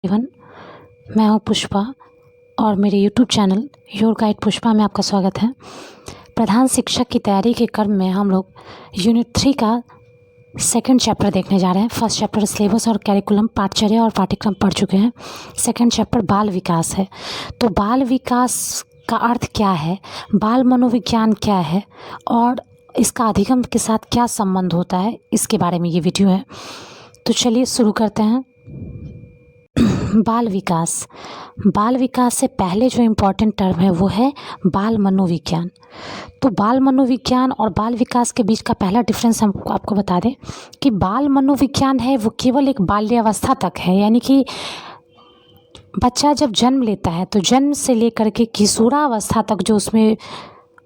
एवं मैं हूं पुष्पा और मेरे YouTube channel your guide Pushpa में आपका स्वागत है। प्रधान शिक्षक की तैयारी के क्रम में हम लोग यूनिट 3 का सेकंड चैप्टर देखने जा रहे हैं। फर्स्ट चैप्टर सिलेबस और कैरिकुलम पाठचर्या और पाठ्यक्रम पढ़ चुके हैं। सेकंड चैप्टर बाल विकास है। तो बाल विकास का अर्थ क्या है, बाल मनोविज्ञान क्या है और इसका अधिगम के साथ क्या संबंध होता है, इसके बारे में ये वीडियो है। तो चलिए शुरू करते हैं। बाल विकास से पहले जो इम्पोर्टेंट टर्म है वो है बाल मनोविज्ञान। तो बाल मनोविज्ञान और बाल विकास के बीच का पहला डिफरेंस हम आपको बता दें कि बाल मनोविज्ञान है वो केवल एक बाल्यावस्था तक है, यानी कि बच्चा जब जन्म लेता है तो जन्म से लेकर के किशोरावस्था तक जो उसमें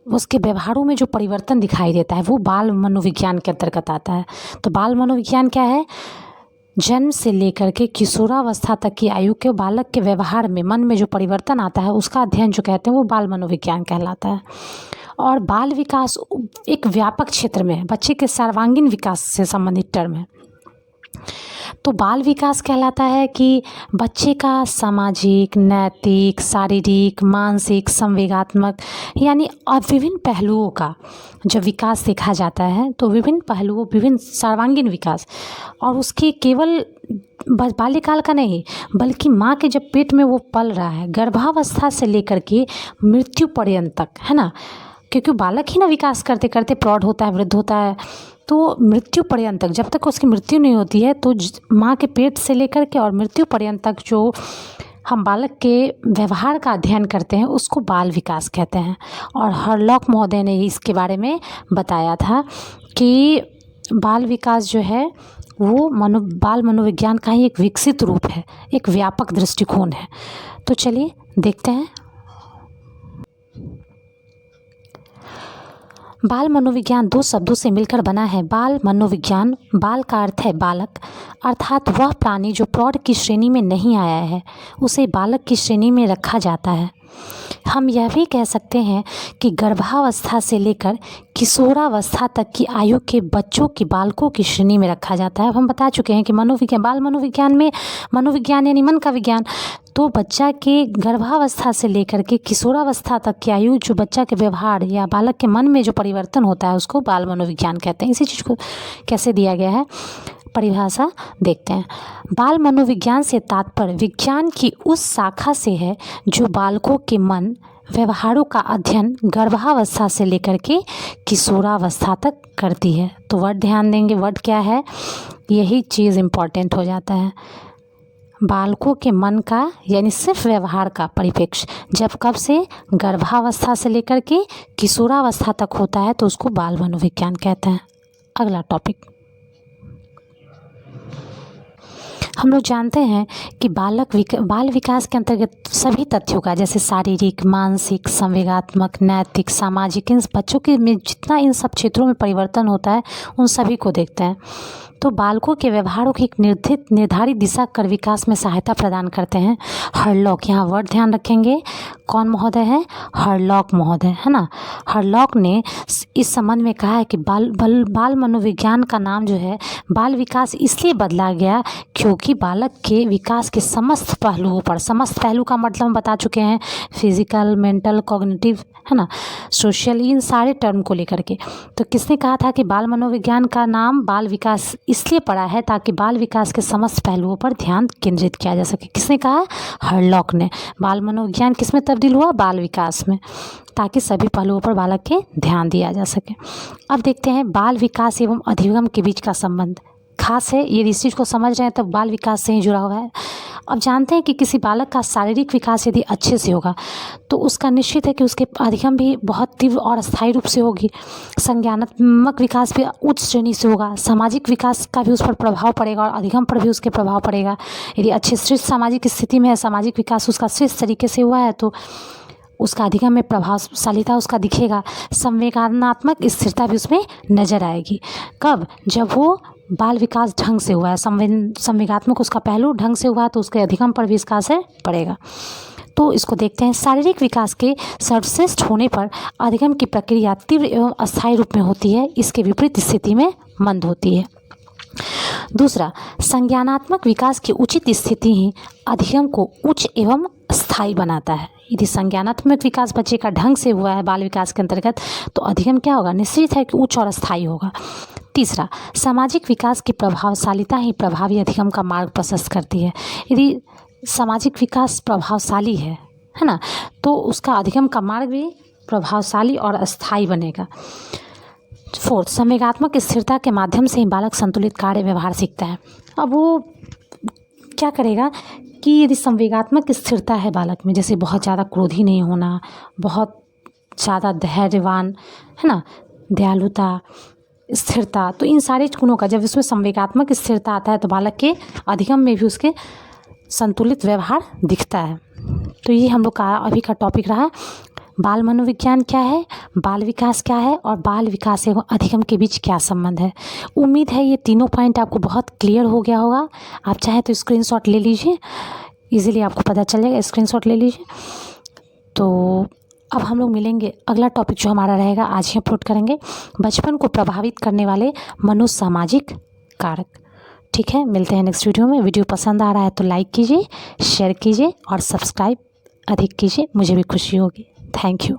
उसके व्यवहारों में जो परिवर्तन दिखाई देता है वो बाल मनोविज्ञान के अंतर्गत आता है। तो बाल मनोविज्ञान क्या है? जन्म से लेकर के किशोरावस्था तक की आयु के बालक के व्यवहार में, मन में जो परिवर्तन आता है उसका अध्ययन जो कहते हैं वो बाल मनोविज्ञान कहलाता है। और बाल विकास एक व्यापक क्षेत्र में है, बच्चे के सर्वांगीण विकास से संबंधित टर्म है। तो बाल विकास कहलाता है कि बच्चे का सामाजिक, नैतिक, शारीरिक, मानसिक, संवेगात्मक यानी विभिन्न पहलुओं का जब विकास देखा जाता है तो विभिन्न पहलुओं, विभिन्न सर्वांगीण विकास, और उसके केवल बाल्यकाल का नहीं बल्कि माँ के जब पेट में वो पल रहा है, गर्भावस्था से लेकर के मृत्यु पर्यंत तक, है ना, क्योंकि बालक ही ना विकास करते करते प्रौढ़ होता है, वृद्ध होता है, तो मृत्यु पर्यंत तक, जब तक उसकी मृत्यु नहीं होती है तो माँ के पेट से लेकर के और मृत्यु पर्यंत तक जो हम बालक के व्यवहार का अध्ययन करते हैं उसको बाल विकास कहते हैं। और हरलॉक महोदय ने इसके बारे में बताया था कि बाल विकास जो है वो बाल मनोविज्ञान का ही एक विकसित रूप है, एक व्यापक दृष्टिकोण है। तो चलिए देखते हैं। बाल मनोविज्ञान दो शब्दों से मिलकर बना है। बाल मनोविज्ञान, बाल का अर्थ है बालक, अर्थात वह प्राणी जो प्रौढ़ की श्रेणी में नहीं आया है उसे बालक की श्रेणी में रखा जाता है। हम यह भी कह सकते हैं कि गर्भावस्था से लेकर किशोरावस्था तक की आयु के बच्चों की बालकों की श्रेणी में रखा जाता है। अब हम बता चुके हैं कि बाल मनोविज्ञान में मनोविज्ञान यानी मन का विज्ञान, तो बच्चा के गर्भावस्था से लेकर के किशोरावस्था तक की आयु, जो बच्चा के व्यवहार या बालक के मन में जो परिवर्तन होता है उसको बाल मनोविज्ञान कहते हैं। इसी चीज़ को कैसे दिया गया है, परिभाषा देखते हैं। बाल मनोविज्ञान से तात्पर्य विज्ञान की उस शाखा से है जो बालकों के मन व्यवहारों का अध्ययन गर्भावस्था से लेकर के किशोरावस्था तक करती है। तो वर्ड ध्यान देंगे, वर्ड क्या है, यही चीज़ इम्पॉर्टेंट हो जाता है। बालकों के मन का यानी सिर्फ व्यवहार का परिप्रेक्ष्य जब कब से गर्भावस्था से लेकर के किशोरावस्था तक होता है तो उसको बाल मनोविज्ञान कहते हैं। अगला टॉपिक, हम लोग जानते हैं कि बाल विकास के अंतर्गत सभी तथ्यों का, जैसे शारीरिक, मानसिक, संवेगात्मक, नैतिक, सामाजिक, इन बच्चों के में जितना इन सब क्षेत्रों में परिवर्तन होता है उन सभी को देखते हैं। तो बालकों के व्यवहारों की एक निर्धारित दिशा कर विकास में सहायता प्रदान करते हैं। हरलॉक, यहाँ वर्ड ध्यान रखेंगे, कौन महोदय है, हरलॉक महोदय, है ना। हरलॉक ने इस संबंध में कहा है कि बाल मनोविज्ञान का नाम जो है बाल विकास इसलिए बदला गया क्योंकि बालक के विकास के समस्त पहलुओं पर, समस्त पहलू का मतलब हम बता चुके हैं, फिजिकल, मेंटल, कॉग्निटिव, है ना, सोशल, इन सारे टर्म को लेकर के। तो किसने कहा था कि बाल मनोविज्ञान का नाम बाल विकास इसलिए पड़ा है ताकि बाल विकास के समस्त पहलुओं पर ध्यान केंद्रित किया जा सके? किसने कहा? हरलॉक ने। बाल मनोविज्ञान किस में तब्दील हुआ? बाल विकास में, ताकि सभी पहलुओं पर बालक के ध्यान दिया जा सके। अब देखते हैं बाल विकास एवं अधिगम के बीच का संबंध खास है। ये इस चीज़ को समझ रहे हैं तब बाल विकास से ही जुड़ा हुआ है। अब जानते हैं कि किसी बालक का शारीरिक विकास यदि अच्छे से होगा तो उसका निश्चित है कि उसके अधिगम भी बहुत तीव्र और स्थायी रूप से होगी। संज्ञानात्मक विकास भी उच्च श्रेणी से होगा। सामाजिक विकास का भी उस पर प्रभाव पड़ेगा और अधिगम पर भी उसके प्रभाव पड़ेगा। यदि अच्छी श्रेष्ठ सामाजिक स्थिति में है, सामाजिक विकास उसका श्रेष्ठ तरीके से हुआ है तो उसका अधिगम में प्रभावशालीता उसका दिखेगा। संवेदनात्मक स्थिरता भी उसमें नजर आएगी। कब? जब वो बाल विकास ढंग से हुआ है, संवेगात्मक उसका पहलू ढंग से हुआ है तो उसके अधिगम पर भी इसका असर पड़ेगा। तो इसको देखते हैं। शारीरिक विकास के सर्वश्रेष्ठ होने पर अधिगम की प्रक्रिया तीव्र एवं अस्थायी रूप में होती है, इसके विपरीत स्थिति में मंद होती है। दूसरा, संज्ञानात्मक विकास की उचित स्थिति ही अधिगम को उच्च एवं स्थायी बनाता है। यदि संज्ञानात्मक विकास बच्चे का ढंग से हुआ है बाल विकास के अंतर्गत, तो अधिगम क्या होगा, निश्चित है कि उच्च और स्थायी होगा। तीसरा, सामाजिक विकास की प्रभावशालीता ही प्रभावी अधिगम का मार्ग प्रशस्त करती है। यदि सामाजिक विकास प्रभावशाली है ना, तो उसका अधिगम का मार्ग भी प्रभावशाली और स्थायी बनेगा। फोर्थ, संवेगात्मक स्थिरता के माध्यम से ही बालक संतुलित कार्य व्यवहार सीखता है। अब वो क्या करेगा कि यदि संवेगात्मक स्थिरता है बालक में, जैसे बहुत ज़्यादा क्रोधी नहीं होना, बहुत ज़्यादा धैर्यवान, है ना, दयालुता, स्थिरता, तो इन सारे गुणों का जब उसमें संवेगात्मक स्थिरता आता है तो बालक के अधिगम में भी उसके संतुलित व्यवहार दिखता है। तो ये हम लोग का अभी का टॉपिक रहा, बाल मनोविज्ञान क्या है, बाल विकास क्या है और बाल विकास एवं अधिगम के बीच क्या संबंध है। उम्मीद है ये तीनों पॉइंट आपको बहुत क्लियर हो गया होगा। आप चाहे तो स्क्रीनशॉट ले लीजिए, इजीली आपको पता चल जाएगा, स्क्रीनशॉट ले लीजिए। तो अब हम लोग मिलेंगे, अगला टॉपिक जो हमारा रहेगा आज ही अपलोड करेंगे, बचपन को प्रभावित करने वाले मनोसामाजिक कारक। ठीक है, मिलते हैं नेक्स्ट वीडियो में। वीडियो पसंद आ रहा है तो लाइक कीजिए, शेयर कीजिए और सब्सक्राइब अधिक कीजिए, मुझे भी खुशी होगी। Thank you.